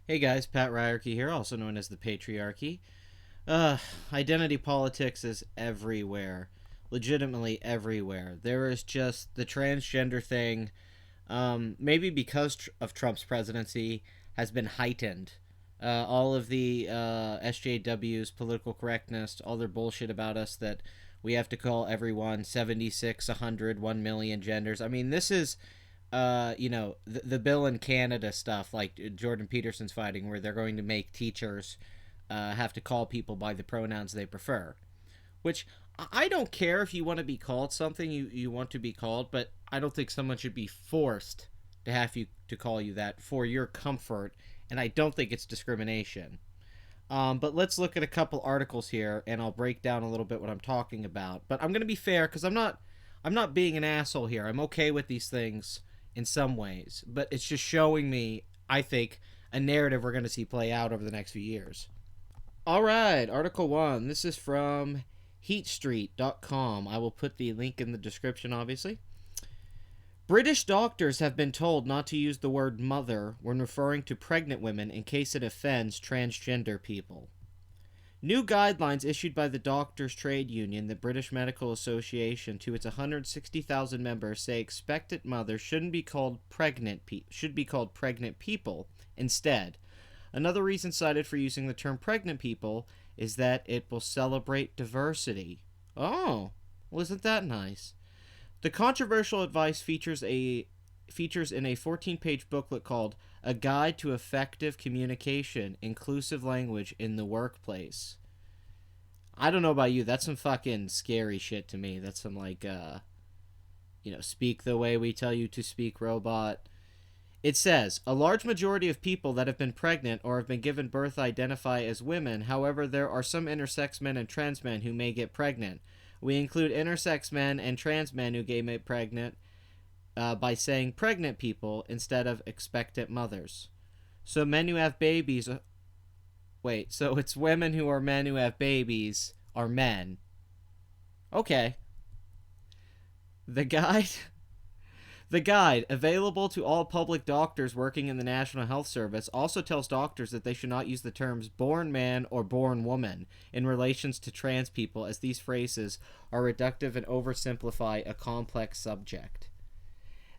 Hey guys, Pat Ryerke here, also known as the Patriarchy. Uh, Identity politics is everywhere. Legitimately everywhere. There is just the transgender thing, maybe because of Trump's presidency, has been heightened. All of the SJW's political correctness, all their bullshit about us that we have to call everyone 76, 100, 1 million genders. I mean, this is the bill in Canada stuff, like Jordan Peterson's fighting, where they're going to make teachers have to call people by the pronouns they prefer. Which I don't care if you want to be called something you want to be called, but I don't think someone should be forced to have you to call you that for your comfort, and I don't think it's discrimination. But let's look at a couple articles here, and I'll break down a little bit what I'm talking about. But I'm going to be fair because I'm not being an asshole here. I'm okay with these things in some ways, but it's just showing me, I think, a narrative we're going to see play out over the next few years. All right, Article 1. This is from heatstreet.com. I will put the link in the description, obviously. British doctors have been told not to use the word mother when referring to pregnant women in case it offends transgender people. New guidelines issued by the Doctors' Trade Union, the British Medical Association, to its 160,000 members say expectant mothers shouldn't be called should be called pregnant people instead. Another reason cited for using the term pregnant people is that it will celebrate diversity. Oh, well, isn't that nice? The controversial advice features in a 14-page booklet called A Guide to Effective Communication, Inclusive Language in the Workplace. I don't know about you, that's some fucking scary shit to me. That's some speak the way we tell you to speak robot. It says, a large majority of people that have been pregnant or have been given birth identify as women. However, there are some intersex men and trans men who may get pregnant. We include intersex men and trans men who get pregnant by saying pregnant people instead of expectant mothers. So men who have babies... Wait, so it's women who are men who have babies are men. Okay. The guide... The guide, available to all public doctors working in the National Health Service, also tells doctors that they should not use the terms born man or born woman in relations to trans people, as these phrases are reductive and oversimplify a complex subject.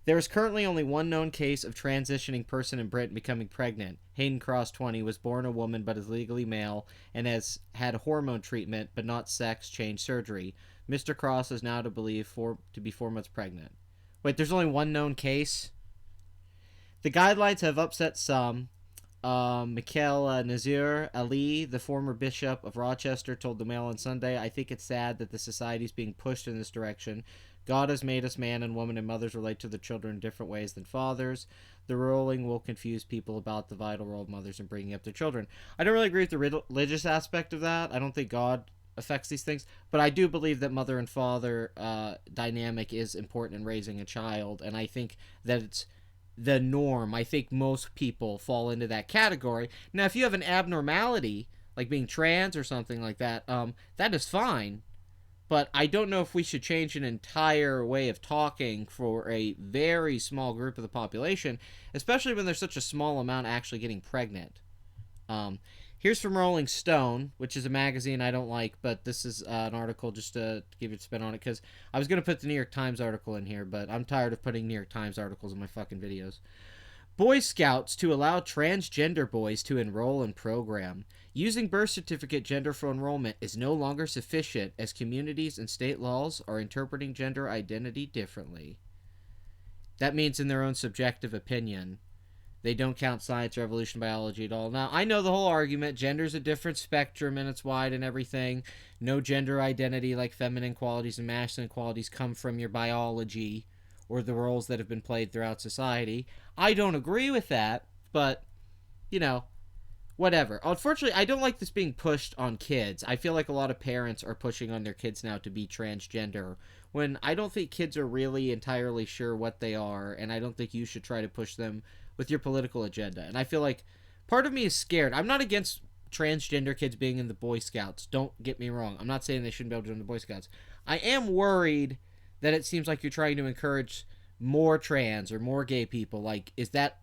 There is currently only one known case of transitioning person in Britain becoming pregnant. Hayden Cross, 20, was born a woman but is legally male and has had hormone treatment but not sex change surgery. Mr. Cross is now to be 4 months pregnant. Wait, there's only one known case? The guidelines have upset some. Mikhail Nazir Ali, the former bishop of Rochester, told the Mail on Sunday, I think it's sad that the society is being pushed in this direction. God has made us man and woman, and mothers relate to their children in different ways than fathers. The ruling will confuse people about the vital role of mothers in bringing up their children. I don't really agree with the religious aspect of that. I don't think God affects these things, but I do believe that mother and father dynamic is important in raising a child, and I think that it's the norm. I think most people fall into that category. Now, if you have an abnormality, like being trans or something like that, that is fine, but I don't know if we should change an entire way of talking for a very small group of the population, especially when there's such a small amount actually getting pregnant. Here's from Rolling Stone, which is a magazine I don't like, but this is an article just to give you a spin on it, because I was going to put the New York Times article in here, but I'm tired of putting New York Times articles in my fucking videos. Boy Scouts to allow transgender boys to enroll in program. Using birth certificate gender for enrollment is no longer sufficient as communities and state laws are interpreting gender identity differently. That means in their own subjective opinion. They don't count science or evolution biology at all. Now, I know the whole argument. Gender's a different spectrum and it's wide and everything. No gender identity like feminine qualities and masculine qualities come from your biology or the roles that have been played throughout society. I don't agree with that, but, whatever. Unfortunately, I don't like this being pushed on kids. I feel like a lot of parents are pushing on their kids now to be transgender when I don't think kids are really entirely sure what they are, and I don't think you should try to push them with your political agenda. And I feel like part of me is scared. I'm not against transgender kids being in the Boy Scouts. Don't get me wrong. I'm not saying they shouldn't be able to join the Boy Scouts. I am worried that it seems like you're trying to encourage more trans or more gay people. Like, is that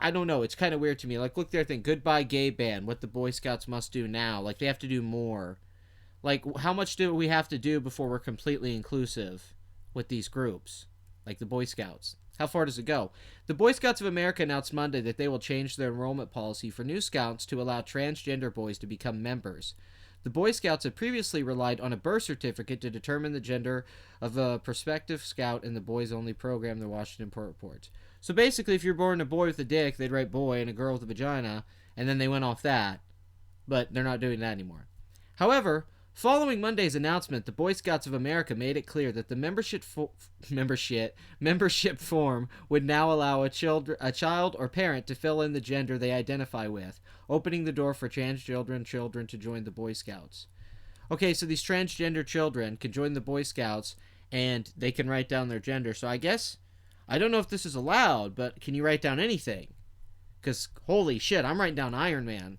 I don't know. It's kind of weird to me. Like, look, their thing, goodbye gay ban. What the Boy Scouts must do now. Like, they have to do more. Like, how much do we have to do before we're completely inclusive with these groups, like the Boy Scouts? How far does it go? The Boy Scouts of America announced Monday that they will change their enrollment policy for new scouts to allow transgender boys to become members. The Boy Scouts had previously relied on a birth certificate to determine the gender of a prospective scout in the boys only program, the Washington Post reports. So basically, if you're born a boy with a dick, they'd write boy, and a girl with a vagina, and then they went off that. But they're not doing that anymore. However, following Monday's announcement, the Boy Scouts of America made it clear that the membership form would now allow a child or parent to fill in the gender they identify with, opening the door for transgender children to join the Boy Scouts. Okay, so these transgender children can join the Boy Scouts and they can write down their gender. So I guess, I don't know if this is allowed, but can you write down anything? Because holy shit, I'm writing down Iron Man.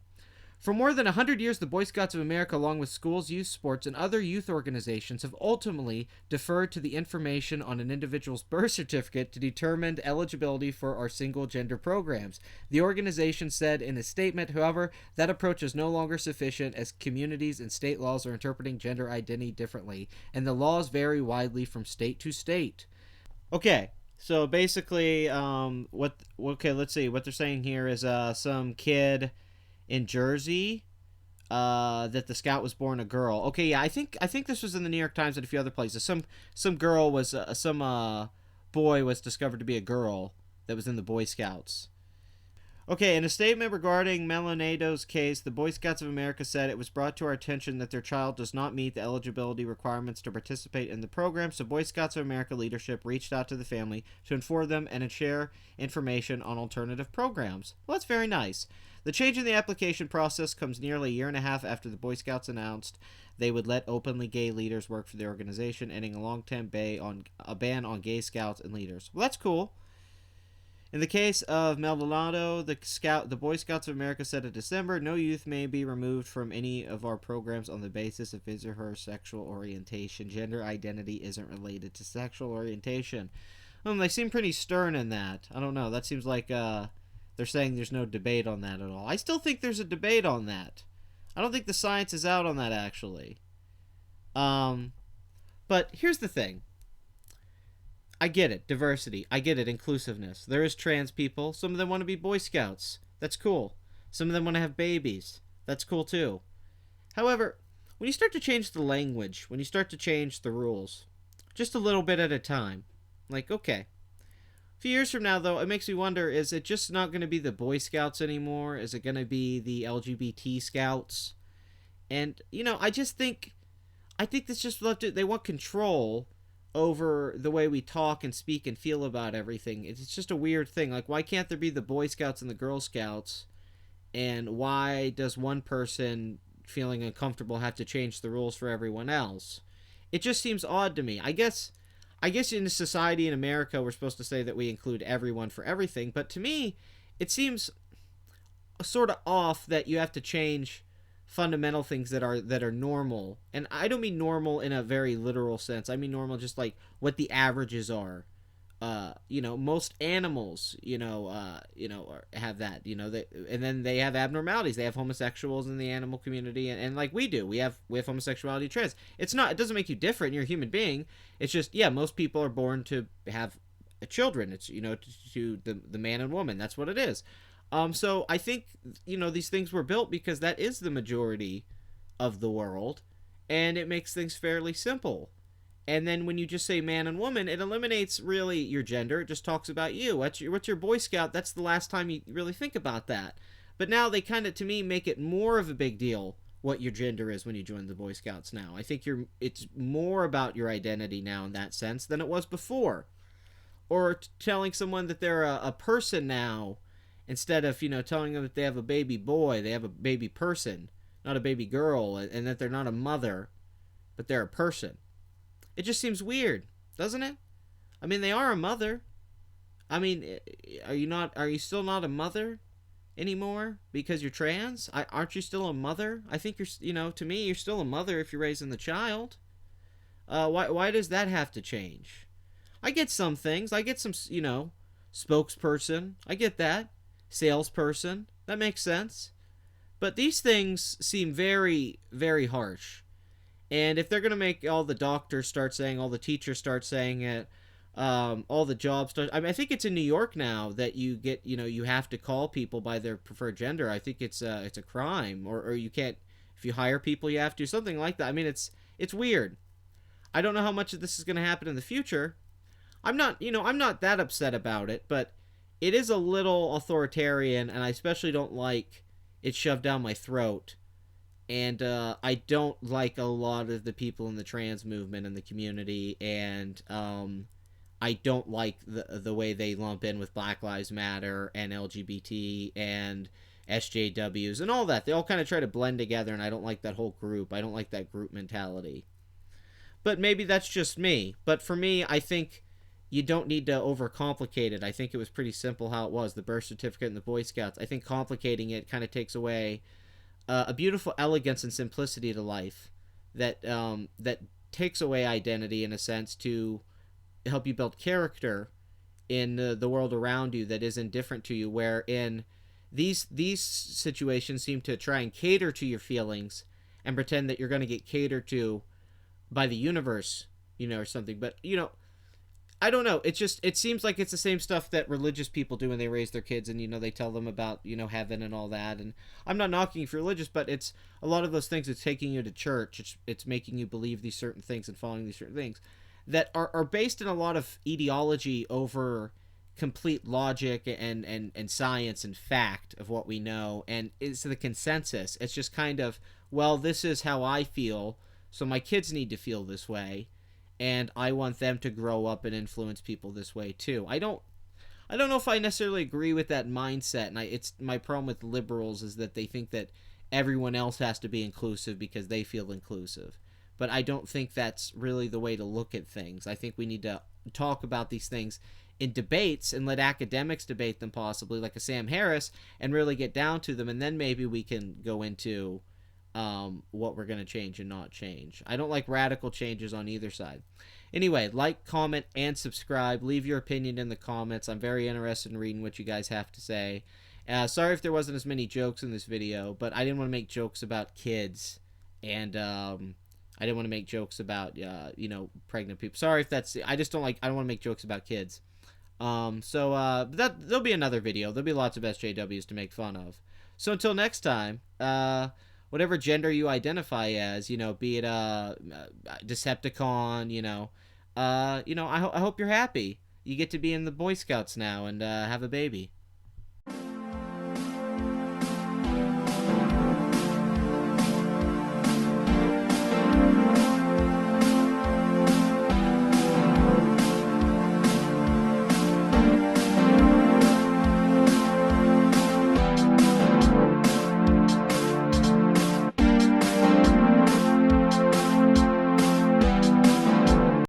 For more than 100 years, the Boy Scouts of America, along with schools, youth sports, and other youth organizations, have ultimately deferred to the information on an individual's birth certificate to determine eligibility for our single-gender programs. The organization said in a statement, however, that approach is no longer sufficient as communities and state laws are interpreting gender identity differently, and the laws vary widely from state to state. Okay, so basically, let's see. What they're saying here is some kid in Jersey that the scout was born a girl. Okay, yeah, I think this was in the New York Times and a few other places. Some girl was some boy was discovered to be a girl that was in the Boy Scouts. Okay, in a statement regarding Melanado's case, the Boy Scouts of America said it was brought to our attention that their child does not meet the eligibility requirements to participate in the program, so Boy Scouts of America leadership reached out to the family to inform them and share information on alternative programs. Well, that's very nice. The change in the application process comes nearly a year and a half after the Boy Scouts announced they would let openly gay leaders work for the organization, ending a long-term ban on gay scouts and leaders. Well, that's cool. In the case of Maldonado, the Boy Scouts of America said in December, no youth may be removed from any of our programs on the basis of his or her sexual orientation. Gender identity isn't related to sexual orientation. They seem pretty stern in that. I don't know. That seems like they're saying there's no debate on that at all. I still think there's a debate on that. I don't think the science is out on that, actually. But here's the thing. I get it, diversity. I get it, inclusiveness. There is trans people. Some of them want to be Boy Scouts. That's cool. Some of them want to have babies. That's cool too. However, when you start to change the language, when you start to change the rules, just a little bit at a time, like, okay. A few years from now, though, it makes me wonder, is it just not going to be the Boy Scouts anymore? Is it going to be the LGBT Scouts? And, I think this just they want control over the way we talk and speak and feel about everything. It's just a weird thing. Like, why can't there be the Boy Scouts and the Girl Scouts? And why does one person feeling uncomfortable have to change the rules for everyone else? It just seems odd to me. I guess in a society in America, we're supposed to say that we include everyone for everything. But to me, it seems sort of off that you have to change fundamental things that are normal. And I don't mean normal in a very literal sense. I mean normal just like what the averages are. Most animals, have that, and then they have abnormalities. They have homosexuals in the animal community, and like we do, we have homosexuality, trans. It doesn't make you different. You're a human being. It's just, most people are born to have children. It's, to the man and woman. That's what it is. So I think, these things were built because that is the majority of the world, and it makes things fairly simple. And then when you just say man and woman, it eliminates really your gender. It just talks about you. What's your Boy Scout? That's the last time you really think about that. But now they kind of, to me, make it more of a big deal what your gender is when you join the Boy Scouts now. I think it's more about your identity now in that sense than it was before. Or telling someone that they're a person now, instead of, telling them that they have a baby boy, they have a baby person, not a baby girl, and that they're not a mother, but they're a person. It just seems weird, doesn't it? I mean, they are a mother. I mean, are you still not a mother anymore because you're trans? Aren't you still a mother? I think you're, to me, you're still a mother if you're raising the child. Why does that have to change? I get some things. I get some, spokesperson. I get that. salesperson. That makes sense. But these things seem very, very harsh. And if they're going to make all the doctors start saying, all the teachers start saying it, all the jobs start. I mean, I think it's in New York now that you get, you have to call people by their preferred gender. I think it's a crime, or you can't. If you hire people, you have to something like that. I mean, it's weird. I don't know how much of this is going to happen in the future. I'm not that upset about it, but it is a little authoritarian, and I especially don't like it shoved down my throat. And I don't like a lot of the people in the trans movement and the community, and I don't like the way they lump in with Black Lives Matter and LGBT and SJWs and all that. They all kind of try to blend together, and I don't like that whole group. I don't like that group mentality. But maybe that's just me. But for me, I think you don't need to overcomplicate it. I think it was pretty simple how it was, the birth certificate and the Boy Scouts. I think complicating it kind of takes away a beautiful elegance and simplicity to life that takes away identity in a sense to help you build character in the world around you that is indifferent to you. Wherein these situations seem to try and cater to your feelings and pretend that you're going to get catered to by the universe, or something. But I don't know. It seems like it's the same stuff that religious people do when they raise their kids, and they tell them about heaven and all that. And I'm not knocking if you're religious, but it's a lot of those things. It's taking you to church. It's making you believe these certain things and following these certain things that are based in a lot of ideology over complete logic and science and fact of what we know. And it's the consensus. It's just kind of, well, this is how I feel, so my kids need to feel this way, and I want them to grow up and influence people this way too. I don't know if I necessarily agree with that mindset, and it's my problem with liberals is that they think that everyone else has to be inclusive because they feel inclusive. But I don't think that's really the way to look at things. I think we need to talk about these things in debates and let academics debate them, possibly like a Sam Harris, and really get down to them, and then maybe we can go into what we're going to change and not change. I don't like radical changes on either side. Anyway, like, comment, and subscribe. Leave your opinion in the comments. I'm very interested in reading what you guys have to say. Sorry if there wasn't as many jokes in this video, but I didn't want to make jokes about kids, and I didn't want to make jokes about pregnant people. Sorry if that's. I don't want to make jokes about kids. There'll be another video. There'll be lots of SJWs to make fun of. So until next time, whatever gender you identify as, be it a Decepticon, I hope you're happy. You get to be in the Boy Scouts now and have a baby.